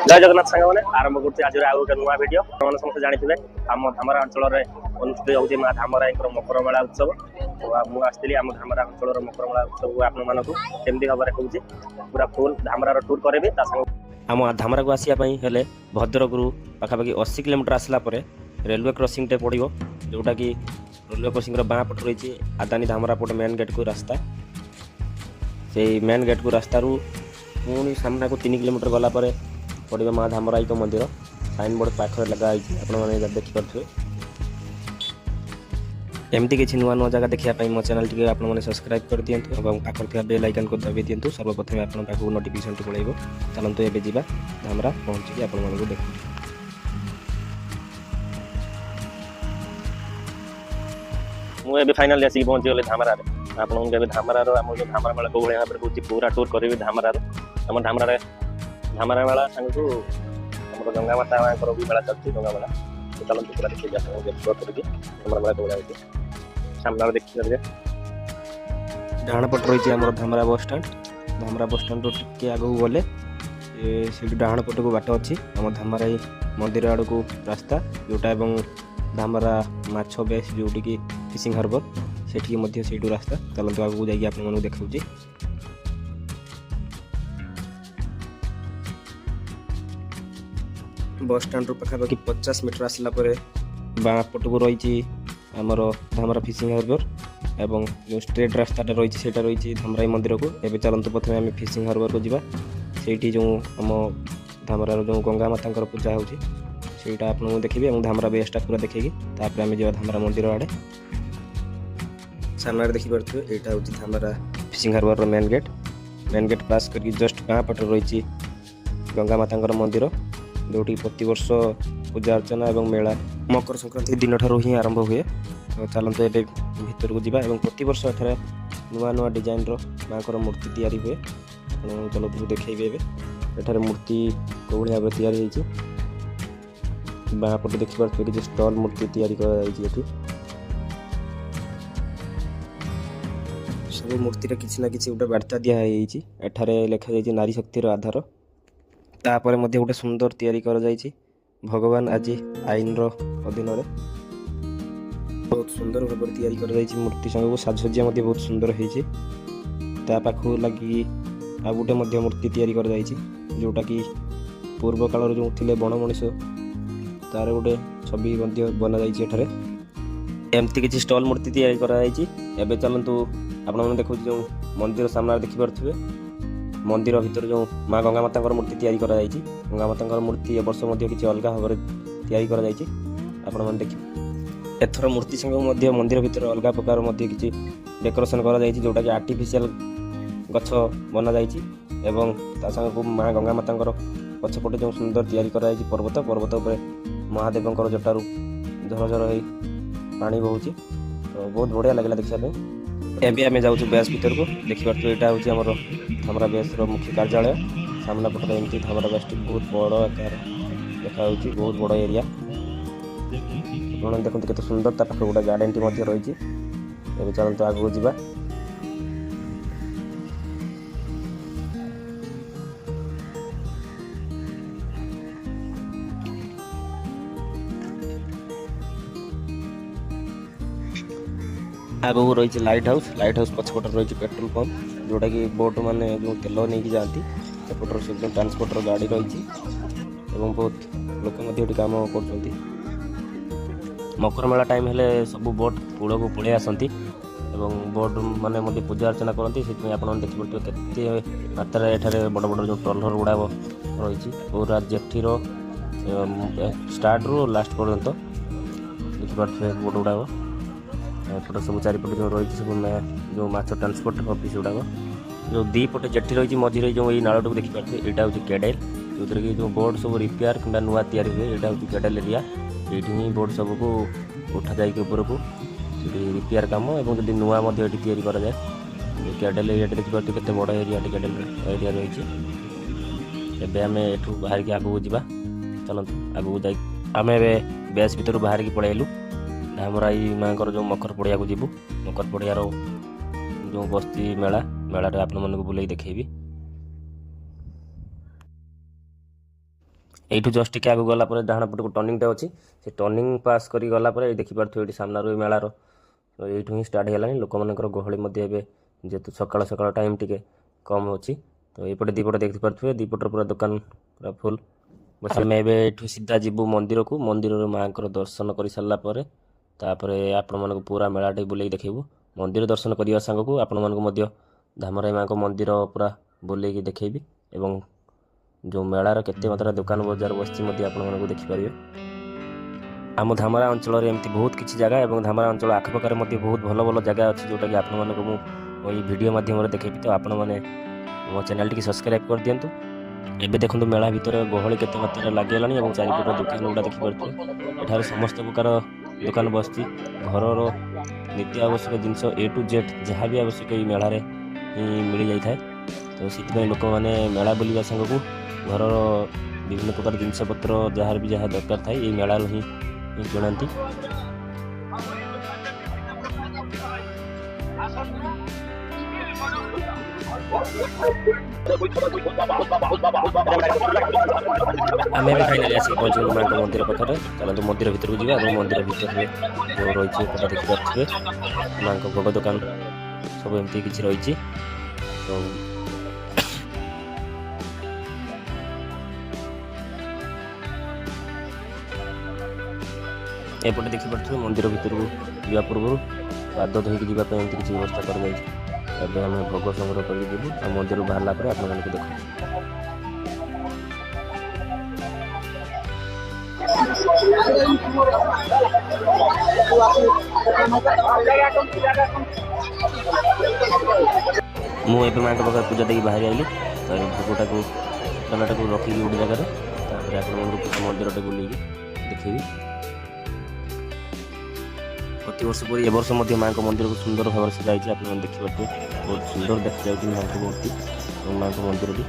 जय जगन्नाथ सांग मैंने आरंभ करते आज आउ गोटे नुआ भिड मैंने समस्त जानी आम धामरा अंचल अनुष्ठित होती माँ धामराई मकर मेला उत्सव तो मुझे आम धामरा अंचल मकर मेला उत्सव आपण मानक केमती भाव में कौच पूरा फुल धामरार टूर करेबी आम धामरा को आसापी भद्रक रु पाखापाखि 80 किलोमीटर आसला रेलवे क्रॉसिंग टे पड़ो जोटा कि रेलवे क्रॉसिंग बाँ पट रही आदानी धामरा पट मेन गेट को रास्ता से मेन गेट को रास्ता पुणी सामना को 3 किलोमीटर गला पड़े माँ धामराई मंदिर साइन बोर्ड पाखे लगाई आपने देखिपे एमती किसी नुआ नुआ जगह देखापी मो चैनल टी आपने सब्सक्राइब कर दिंतु और पाखर बेल आइकन को दबाई दिंतु सर्वप्रथम आपन पाखु नोटिफिकेशन पड़ेगा चलते एवं जावा धामरा पहुँचिकी आपको देखु मुझे फाइनाली आसिक पहुँची गली धामरा आपको धामरार आम जो धामरा मेला कौ भाव में कौच पूरा टूर करी धामरार आम धामरा धामरा मेला सांग को गंगा माता भी मेला चलती गंगा मेला चलते पूरा देखिए एक्सप्लोर करके धामरा मेला कौ जाए सामने देखिए डाण पट रही है धामरा बस स्टाण टे आगे गले से डाण पट को बाट अच्छी आम धामराई मंदिर आड़ को रास्ता जोटा धामरा माछ बेस जोटी की फिशिंग हार्बर से रास्ता चलते आगे जाकि आपको देखा बस स्टाण्ड पाखापाखि 50 मीटर आसला बाँ पट को रही आमर धामरा फिशिंग हार्बर एवं जो स्ट्रेट रास्ताटा रही धामराई मंदिर को एवं चलते प्रथम आम फिशिंग हार्बर को जावा से जो आम धामरार जो गंगा माता पूजा होटा आपको देखिए और धामरा बेसटा पूरा देखिए तापर आम जा धामरा मंदिर आड़े सामने देखिपे यहाँ हूँ Dhamra fishing harbour main gate pass करके जस्ट बाँ पट रही गंगा माता मंदिर जोटी प्रतिवर्ष पूजा अर्चना और मेला मकर संक्रांति दिन ठार् ही आरंभ हुए तो चलते ये भीतर को जावा प्रतिवर्ष एठार नुआ नुआ डिजाइन माँ मूर्ति तैयारी हुए चलते देखिए एठार मूर्ति कौ भाव में तैयारी बाँ पटे देखिपे कि स्टल मूर्ति तैयारी कर सब मूर्तिर किसी ना कि गोटे बार्ता दिखाई एठार लिखा जाए नारी शक्तिर आधार तापर गोटे सुंदर तैयारी कर भगवान आज आईन अधीन बहुत सुंदर भाव तैयारी कर मूर्ति संग साजसज्जा बहुत सुंदर होखु लगी आ गोटे मूर्ति तैयारी कर जोटा कि पूर्व काल जो थे बण मनीष तार गोटे छवि बना जाए एमती किसी स्टल मूर्ति तैयारी कर चलतु आपने देखो जो मंदिर सामने देखिपे मंदिर भीतर जो माँ गंगा माता मूर्ति तैयारी कर गंगा माता मूर्ति ए वर्ष किसी अलग भाव तैयारी कर देखिए एथर मूर्ति संग मंदिर भीतर अलग प्रकार किसी डेकोरेशन कर जोटा कि आर्टिफिशियल गछ बना संग माँ गंगा माता पछपटे जो सुंदर तैयारी कर पर्वत पर महादेव जटारू झरझर हो पानी बहुची तो बहुत बढ़िया लगे देखा एवं आम जाऊँ बेस भर को देखिए यहाँ हूँ आम धामरा बेस मुख्य कार्यालय सामना पटे एमती धामरा बेस बहुत बड़ आकार देखा बहुत बड़ एरिया देखते केते सुंदर ता पाखे गोटे गार्डन टी रही चलते आगू जावा आगू रही लाइट हाउस पछपट रही पेट्रोल पंप जोटा कि बोट मैंने जो तेल नहीं जाती सेपटर से ट्रांसपोर्टर गाड़ी रही बहुत लोक काम कर मकर मेला टाइम हेले सब बोट कूल को पलि आसती बोट मैंने पूजा अर्चना करती से आप देखिए केते मात्रा एठारे बड़ बड़ जो ट्रलर गुड़ा रही पूरा जेठीर स्टार्ट रू लास्ट पर्यंत देखिए बोट गुड़ा एपटे सब चारिपटे जो रही सब जो माछ ट्रांसपोर्ट ऑफिस गुड़ाक जो दी पटे जेठी रही मझे जो ये नाड़ देखिपे यहाँ हूँ केडेल जो कि जो बोर्ड सब रिपेयर कि नुआ तैयारी हुए यहाँ हूँ केडेल एरिया ये बोर्ड सब को उठा जाए ऊपर को रिपेयर कम और जब नुआ तैयारी कराए केडेल एरिया देखिए केते बड़ एरिया केडेल एरिया रही आम एठू बाहर की आगू जावा चलते आगू जा आम बेस भर बाहर की पलैलु धामराई माँ जो मकर पड़िया को जीवु मकर पड़ियार जो बस्ती मेला आप बुलाई देखी এইଠୁ ଜଷ୍ଟ ଟିକେ ଆଗକୁ ଗଲା ପରେ ଡାହାଣ ପଟକୁ ଟର୍ଣ୍ଣିଂଟା ଅଛି। ସେ ଟର୍ଣ୍ଣିଂ ପାସ୍ କରି ଗଲା ପରେ ଦେଖିପାରୁଥିବେ ଏଇଠି ସାମ୍ନାରୁ ଏଇ ମେଳାର ଏଇଠୁ ହିଁ ଷ୍ଟାର୍ଟ ହେଇଗଲାଣି। ଲୋକମାନଙ୍କର ଗହଳି ମଧ୍ୟ ଏବେ ଯେହେତୁ ସକାଳ ସକାଳ ଟାଇମ୍ ଟିକେ କମ୍ ଅଛି, ତ ଏଇପଟେ ଦୁଇପଟେ ଦେଖିପାରୁଥିବେ ଦୁଇପଟର ପୁରା ଦୋକାନ ପୁରା ଫୁଲ୍। ଆମେ ଏବେ ଏଠୁ ସିଧା ଯିବୁ ମନ୍ଦିରକୁ। ମନ୍ଦିରରେ ମାଆଙ୍କର ଦର୍ଶନ କରିସାରିଲା ପରେ ତାପରେ ଆପଣମାନଙ୍କୁ ପୁରା ମେଳାଟି ବୁଲେଇକି ଦେଖେଇବୁ। ମନ୍ଦିର ଦର୍ଶନ କରିବା ସାଙ୍ଗକୁ ଆପଣମାନଙ୍କୁ ମଧ୍ୟ ଧାମରାଇ ମାଆଙ୍କ ମନ୍ଦିର ପୁରା ବୁଲେଇକି ଦେଖେଇବି ଏବଂ ଯେଉଁ ମେଳାର କେତେ ମାତ୍ରା ଦୋକାନ ବଜାର ବସିଛି ମଧ୍ୟ ଆପଣମାନଙ୍କୁ ଦେଖିପାରିବେ। ଆମ ଧାମରା ଅଞ୍ଚଳରେ ଏମିତି ବହୁତ କିଛି ଜାଗା ଏବଂ ଧାମରା ଅଞ୍ଚଳ ଆଖପାଖରେ ମଧ୍ୟ ବହୁତ ଭଲ ଭଲ ଜାଗା ଅଛି, ଯେଉଁଟାକି ଆପଣମାନଙ୍କୁ ମୁଁ ଏଇ ଭିଡ଼ିଓ ମାଧ୍ୟମରେ ଦେଖେଇବି। ତ ଆପଣମାନେ ମୋ ଚ୍ୟାନେଲଟିକି ସବସ୍କ୍ରାଇବ୍ କରିଦିଅନ୍ତୁ। ଏବେ ଦେଖନ୍ତୁ ମେଳା ଭିତରେ ଗହଳି କେତେ ମାତ୍ରାରେ ଲାଗିଗଲାଣି ଏବଂ ଚାରିପଟ ଦୋକାନ ଗୁଡ଼ା ଦେଖିପାରୁଥିବେ। ଏଠାରେ ସମସ୍ତ ପ୍ରକାର ଦୋକାନ ବସିଛି। ଘରର ନିତ୍ୟ ଆବଶ୍ୟକ ଜିନିଷ A to Z ଯାହା ବି ଆବଶ୍ୟକ ଏଇ ମେଳାରେ ହିଁ ମିଳିଯାଇଥାଏ। ତ ସେଥିପାଇଁ ଲୋକମାନେ ମେଳା ବୁଲିବା ସାଙ୍ଗକୁ ଘରର ବିଭିନ୍ନ ପ୍ରକାର ଜିନିଷପତ୍ର ଯାହାର ବି ଯାହା ଦରକାର ଥାଏ ଏଇ ମେଳାରୁ ହିଁ କିଣନ୍ତି। ଆମେ ଏବେ ଫାଇନାଲି ଆସିକି ପହଞ୍ଚିଗଲୁ ମାଆଙ୍କ ମନ୍ଦିର ପାଖରେ। ଚାଲନ୍ତୁ ମନ୍ଦିର ଭିତରକୁ ଯିବା ଏବଂ ମନ୍ଦିର ଭିତରେ ଯେଉଁ ରହିଛି ଏପଟା ଦେଖିପାରୁଥିବେ ମାଆଙ୍କ ଭୋଗ ଦୋକାନ ସବୁ ଏମିତି କିଛି ରହିଛି। ତ ଏପଟେ ଦେଖିପାରୁଥିବେ ମନ୍ଦିର ଭିତରକୁ ଯିବା ପୂର୍ବରୁ ପାଦ ଧୋଇକି ଯିବା ପାଇଁ ଏମିତି କିଛି ବ୍ୟବସ୍ଥା କରାଯାଇଛି। ଏବେ ଆମେ ଭୋଗ ସଂଗ୍ରହ କରିକି ଯିବୁ ଆଉ ମନ୍ଦିରରୁ ବାହାରିଲା ପରେ ଆପଣମାନଙ୍କୁ ଦେଖୁ। ମୁଁ ଏବେ ମାଆଙ୍କ ପାଖରେ ପୂଜା ଦେଇକି ବାହାରି ଆଇଲି। ତ ଏ ଭୋଗଟାକୁ ଡଲାଟାକୁ ରଖିକି ଗୋଟେ ଜାଗାରେ, ତାପରେ ଆପଣମାନଙ୍କୁ କିଛି ମନ୍ଦିରଟେ ବୁଲେଇକି ଦେଖେଇବି। ପ୍ରତିବର୍ଷ ପରି ଏ ବର୍ଷ ମଧ୍ୟ ମାଆଙ୍କ ମନ୍ଦିରକୁ ସୁନ୍ଦର ଭାବରେ ସଜାଯାଇଛି। ଆପଣମାନେ ଦେଖିପାରୁଥିବେ ବହୁତ ସୁନ୍ଦର ଦେଖାଯାଉଛି ମାଆଙ୍କ ମୂର୍ତ୍ତି ଏବଂ ମାଆଙ୍କ ମନ୍ଦିରଟି।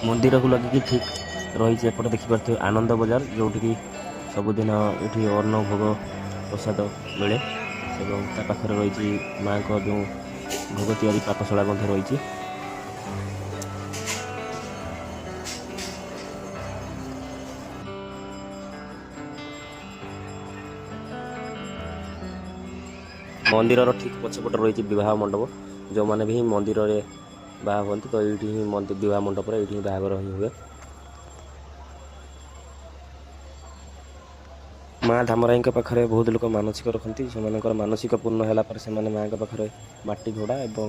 ମନ୍ଦିରକୁ ଲାଗିକି ଠିକ୍ ରହିଛି ଏପଟେ ଦେଖିପାରୁଥିବେ ଆନନ୍ଦ ବଜାର, ଯେଉଁଠିକି ସବୁଦିନ ଏଠି ଅନ୍ନ ଭୋଗ ପ୍ରସାଦ ମିଳେ ଏବଂ ତା ପାଖରେ ରହିଛି ମାଆଙ୍କ ଯେଉଁ ଭୋଗ ତିଆରି ପାକଶାଳା ମଧ୍ୟ ରହିଛି। ମନ୍ଦିରର ଠିକ୍ ପଛପଟେ ରହିଛି ବିବାହ ମଣ୍ଡପ। ଯେଉଁମାନେ ବି ମନ୍ଦିରରେ ବାହା ହୁଅନ୍ତି ତ ଏଇଠି ହିଁ ବିବାହ ମଣ୍ଡପରେ ଏଇଠି ହିଁ ବାହାଘର ହିଁ ହୁଏ। ମାଆ ଧାମରାଇଙ୍କ ପାଖରେ ବହୁତ ଲୋକ ମାନସିକ ରଖନ୍ତି। ସେମାନଙ୍କର ମାନସିକ ପୂର୍ଣ୍ଣ ହେଲା ପରେ ସେମାନେ ମାଆଙ୍କ ପାଖରେ ମାଟି ଘୋଡ଼ା ଏବଂ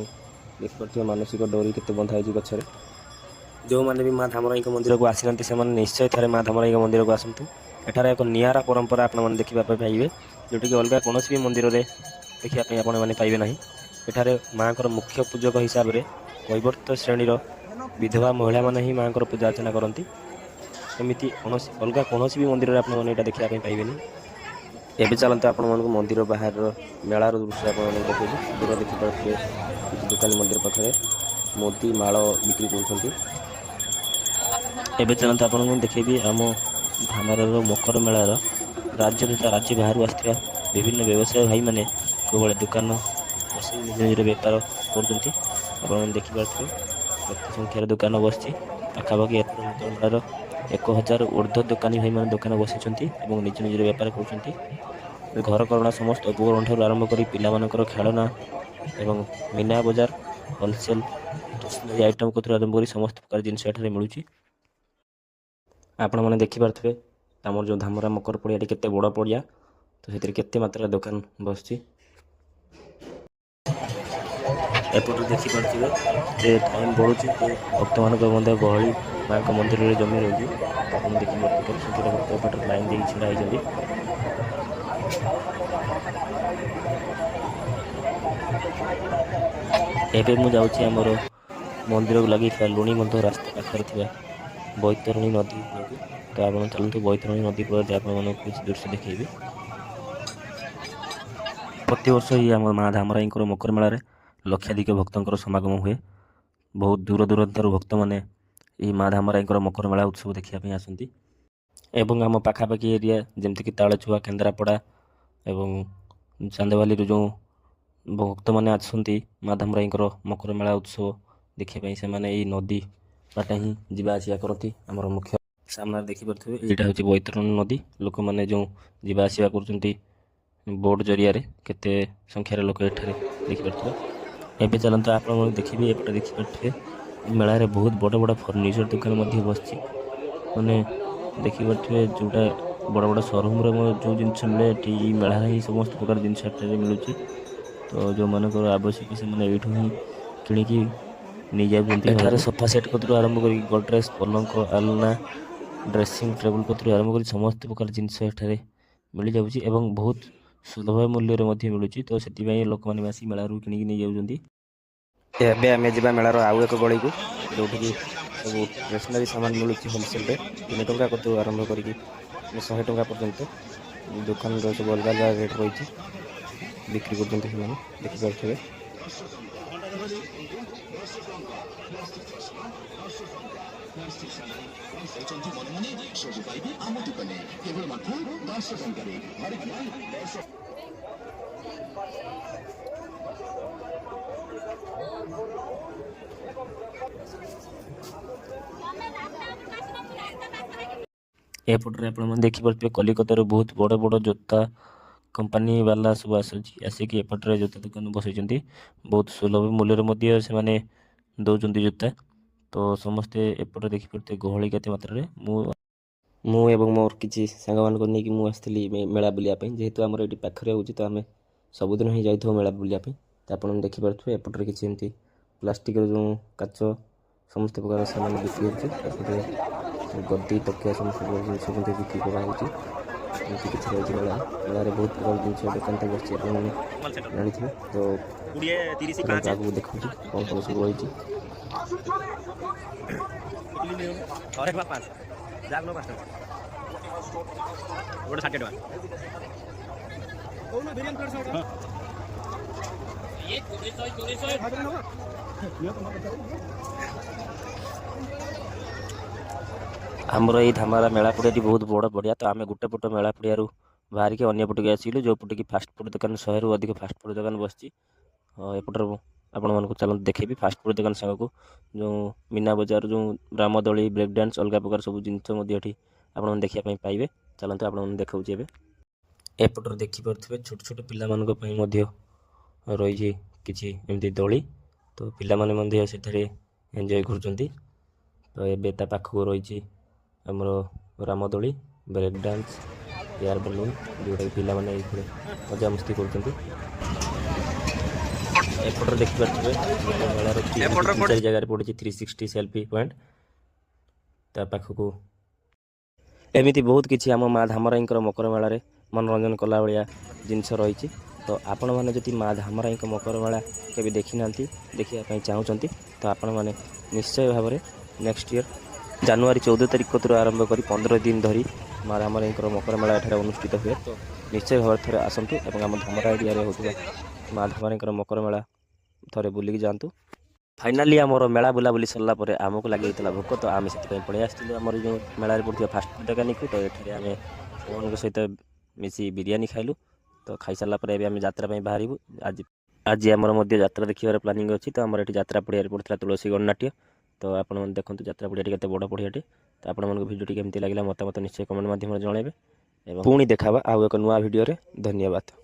ଦେଖିପାରୁଥିବା ମାନସିକ ଡୋରି କେତେ ବନ୍ଧା ହେଇଛି ଗଛରେ। ଯେଉଁମାନେ ବି ମାଆ ଧାମରାଇଙ୍କ ମନ୍ଦିରକୁ ଆସିନାହାନ୍ତି ସେମାନେ ନିଶ୍ଚୟ ଥରେ ମାଆ ଧାମରାଇଙ୍କ ମନ୍ଦିରକୁ ଆସନ୍ତୁ। ଏଠାରେ ଏକ ନିଆରା ପରମ୍ପରା ଆପଣମାନେ ଦେଖିବା ପାଇଁ ପାଇବେ, ଯେଉଁଠିକି ଅଲଗା କୌଣସି ବି ମନ୍ଦିରରେ ଦେଖିବା ପାଇଁ ଆପଣମାନେ ପାଇବେ ନାହିଁ। ଏଠାରେ ମାଆଙ୍କର ମୁଖ୍ୟ ପୂଜକ ହିସାବରେ କୈବର୍ତ୍ତ ଶ୍ରେଣୀର ବିଧବା ମହିଳାମାନେ ହିଁ ମାଆଙ୍କର ପୂଜା ଅର୍ଚ୍ଚନା କରନ୍ତି। ଏମିତି ଅଲଗା କୌଣସି ବି ମନ୍ଦିରରେ ଆପଣମାନେ ଏଇଟା ଦେଖିବା ପାଇଁ ପାଇବେନି। ଏବେ ଚାଲନ୍ତୁ ଆପଣମାନଙ୍କୁ ମନ୍ଦିର ବାହାରର ମେଳାର ଦୃଶ୍ୟ ଆପଣମାନଙ୍କୁ ଦେଖେଇବି। ଦୂର ଦେଖିପାରୁଥିବେ କିଛି ଦୋକାନୀ ମନ୍ଦିର ପାଖରେ ମୋତି ମାଳ ବିକ୍ରି କରୁଛନ୍ତି। ଏବେ ଚାଲନ୍ତୁ ଆପଣଙ୍କୁ ଦେଖେଇବି ଆମ ଧାମରାର ମକର ମେଳାର ରାଜ୍ୟ ତଥା ରାଜ୍ୟ ବାହାରୁ ଆସିଥିବା ବିଭିନ୍ନ ବ୍ୟବସାୟୀ ଭାଇମାନେ କେଉଁଭଳି ଦୋକାନ ବସାଇ ନିଜ ନିଜର ବେପାର କରୁଛନ୍ତି। ଆପଣମାନେ ଦେଖିପାରୁଥିବେ କେତେ ସଂଖ୍ୟାରେ ଦୋକାନ ବସିଛି। ପାଖାପାଖି ଏଥର ମକର ମେଳାର 1000 ଉର୍ଦ୍ଧ୍ୱ ଦୋକାନୀ ଭାଇମାନେ ଦୋକାନ ବସିଛନ୍ତି ଏବଂ ନିଜ ନିଜର ବେପାର କରୁଛନ୍ତି। ଘରକରଣା ସମସ୍ତ ଉପକରଣ ଠାରୁ ଆରମ୍ଭ କରି ପିଲାମାନଙ୍କର ଖେଳନା ଏବଂ ମୀନା ବଜାର ହୋଲସେଲ୍ ଷ୍ଟେସନାରୀ ଆଇଟମ୍ କତୁରୁ ଆରମ୍ଭ କରି ସମସ୍ତ ପ୍ରକାର ଜିନିଷ ଏଠାରେ ମିଳୁଛି। ଆପଣମାନେ ଦେଖିପାରୁଥିବେ ଆମର ଯେଉଁ ଧାମରା ମକର ପଡ଼ିଆଟି କେତେ ବଡ଼ ପଡ଼ିଆ, ତ ସେଥିରେ କେତେ ମାତ୍ରାରେ ଦୋକାନ ବସିଛି। ଏପଟରେ ଦେଖିପାରୁଥିବେ ଯେ ଟାଇମ୍ ବଢ଼ୁଛି ଯେ ଭକ୍ତମାନଙ୍କ ମଧ୍ୟ ଗହଳି ମାଆଙ୍କ ମନ୍ଦିରରେ ଜମି ରହୁଛି। ତ ଆପଣ ଦେଖିପାରୁଥିବେ କେତେ ସଂଖ୍ୟାରେ ଭକ୍ତ ଏପଟରେ ଲାଇନ୍ ଦେଇକି ଛିଡ଼ା ହେଇଛନ୍ତି। ଏବେ ମୁଁ ଯାଉଛି ଆମର ମନ୍ଦିରକୁ ଲାଗିଥିବା ଲୁଣିବନ୍ଧ ରାସ୍ତା ପାଖରେ ଥିବା ବୈତରଣୀ ନଦୀ କୂଳକୁ। ତ ଆପଣ ଚାଲନ୍ତୁ ବୈତରଣୀ ନଦୀ କୂଳରେ ଆପଣମାନଙ୍କୁ କିଛି ଦୃଶ୍ୟ ଦେଖେଇବି। ପ୍ରତିବର୍ଷ ହିଁ ଆମ ମାଆ ଧାମରାଇଙ୍କର ମକର ମେଳାରେ ଲକ୍ଷାଧିକ ଭକ୍ତଙ୍କର ସମାଗମ ହୁଏ। ବହୁତ ଦୂର ଦୂରାନ୍ତରୁ ଭକ୍ତମାନେ ଏହି ମାଆ ଧାମରାଇଙ୍କର ମକର ମେଳା ଉତ୍ସବ ଦେଖିବା ପାଇଁ ଆସନ୍ତି ଏବଂ ଆମ ପାଖାପାଖି ଏରିଆ ଯେମିତିକି ତାଳଛୁଆ, କେନ୍ଦ୍ରାପଡ଼ା ଏବଂ ଚାନ୍ଦବାଲିରୁ ଯେଉଁ भक्त मैंने आसती माँ धामराईଙ୍କର मकर मेला उत्सव देखिए से नदी बाटा ही जीवा आसिया करती आमर मुख्य सामने देखिपे यहाँ हूँ बैतरणी नदी लोक मैंने जो जीवा आसिया कर बोट जरिया केते संख्यार लोक एठारे देखिपे एवं चलते आप देखिए एपटे देखिपे मेलार बहुत बड़ बड़ फर्निचर दुकान बस मैंने देखिपे जोटा बड़ बड़ शोरूम जो जिनस मिले मेलार ही समस्त प्रकार जिनस मिलूँ तो जो मन आवश्यक से मैंने यूँ ही किणिकी नहीं जाए सोफा सेट कतु आरंभ कर गडरेज पलंक आलना ड्रेसिंग टेबुल कतु आरंभ कर समस्त प्रकार जिनस एठारे मिल जाऊँगी एवं बहुत सुलभ मूल्य मिलूँ तो से लोक मैंने आसी मेलू किणिकी नहीं जाऊँगी आम जा मेलार आउ एक गली को जो सब स्टेसनारी सामान मिलूँ होलसेल 3 टंका कतु आरंभ कर 100 टंका पर्यंत दुकान सब अलग अलग रेट रही बिक्री कर देखिपे एपटे आप देखिपे कलिकतार बहुत बड़ बड़ जोता कंपनी वाला सब आसिक एपटे जोता दुकान बसई बहुत सुलभ मूल्य से दौरान जोता तो समस्ते एपटे देखिपे गहली केते मात्रा मु एवं मोर किसी सांग मान नहीं आसती मेला बुलायापी जेहेतु आमर ये पाखे हो तो आम सबुदिन ही जाइए मेला बुलायापी तो आप देखिपे एपटे किसी एमती प्लास्टिक जो काच समस्त प्रकार सामान बिक्री होती गद्दी तकिया समस्त प्रकार जिन बिक्री कराऊँ किसी रही मेला मेलार बहुत प्रकार जिन दुकान तो बस जानी तो आगे देखा कौन कौन सब रही आमर ये धामारा मेला पड़िया बहुत बड़ पड़िया तो आम गोटे पट मेला पड़िया बाहर के अन्य पटक आसलु जो पटे कि फास्टफुड दुकान 100 रु अधिक फास्टफुड दुकान बस एपटर आपण मानक चलते देखेबी फास्टफुड दुकान सांग को जो मीना बजार जो रामदोली ब्रेक डांस अलग प्रकार सब जिनस आप देखापी पाइबे चलते आप देखा एपटर देखिपे छोट छोट पिला रही किसी एमती दोली तो पिला माने से एंजॉय कर तो ये पाखक रही आमर रामदोली ब्रेक डांस एयर बलून जोटा कि पिला माने मजा मस्ती कर एपटर देखिपे मेलार जगह पड़ी 360 सेल्फी पॉइंट ता पाखक एमती बहुत किसी आम माँ धामराई मकर मेलार मनोरंजन कला भाया जिनस रही तो आपण मैंने जदि माँ धामराई मकर मेला के देखी ना देखा चाहूँगी तो आपण मैंने निश्चय भाव में नेक्स्ट ईयर जनवरी 14 तारिख कतु आरंभ कर 15 दिन धरी माँ धामराई मकर मेला एठार अनुष्ठित हुए तो निश्चय भाव थे आसतु और आम धामरा एरिया होता माँ धामराई मकर मेला थे बुलिकी जातु फाइनाली आमर मेला बुलाबुली सरला आमको लगे भोक तो आम से पलि आसलु आम जो मेलार पड़ता फास्टफुड दुकान को तो ये आम फोन सहित मिसी बिरियानी खाइलु तो खाई सारा आम यात्रा बाहर आज आज आमर यात्रा देखिए प्लानिंग अच्छी तो आम ये यात्रा पड़िया पड़ता तुलसी गणनाट्य तो आप देखो यात्रा पड़िया के बड़ पड़ियाटे तो आप भिडियो केमती लगे मतामत निश्चय कमेंट माध्यम जनइबे पुणी देखा आउ एक नुआ भिडियो धन्यवाद।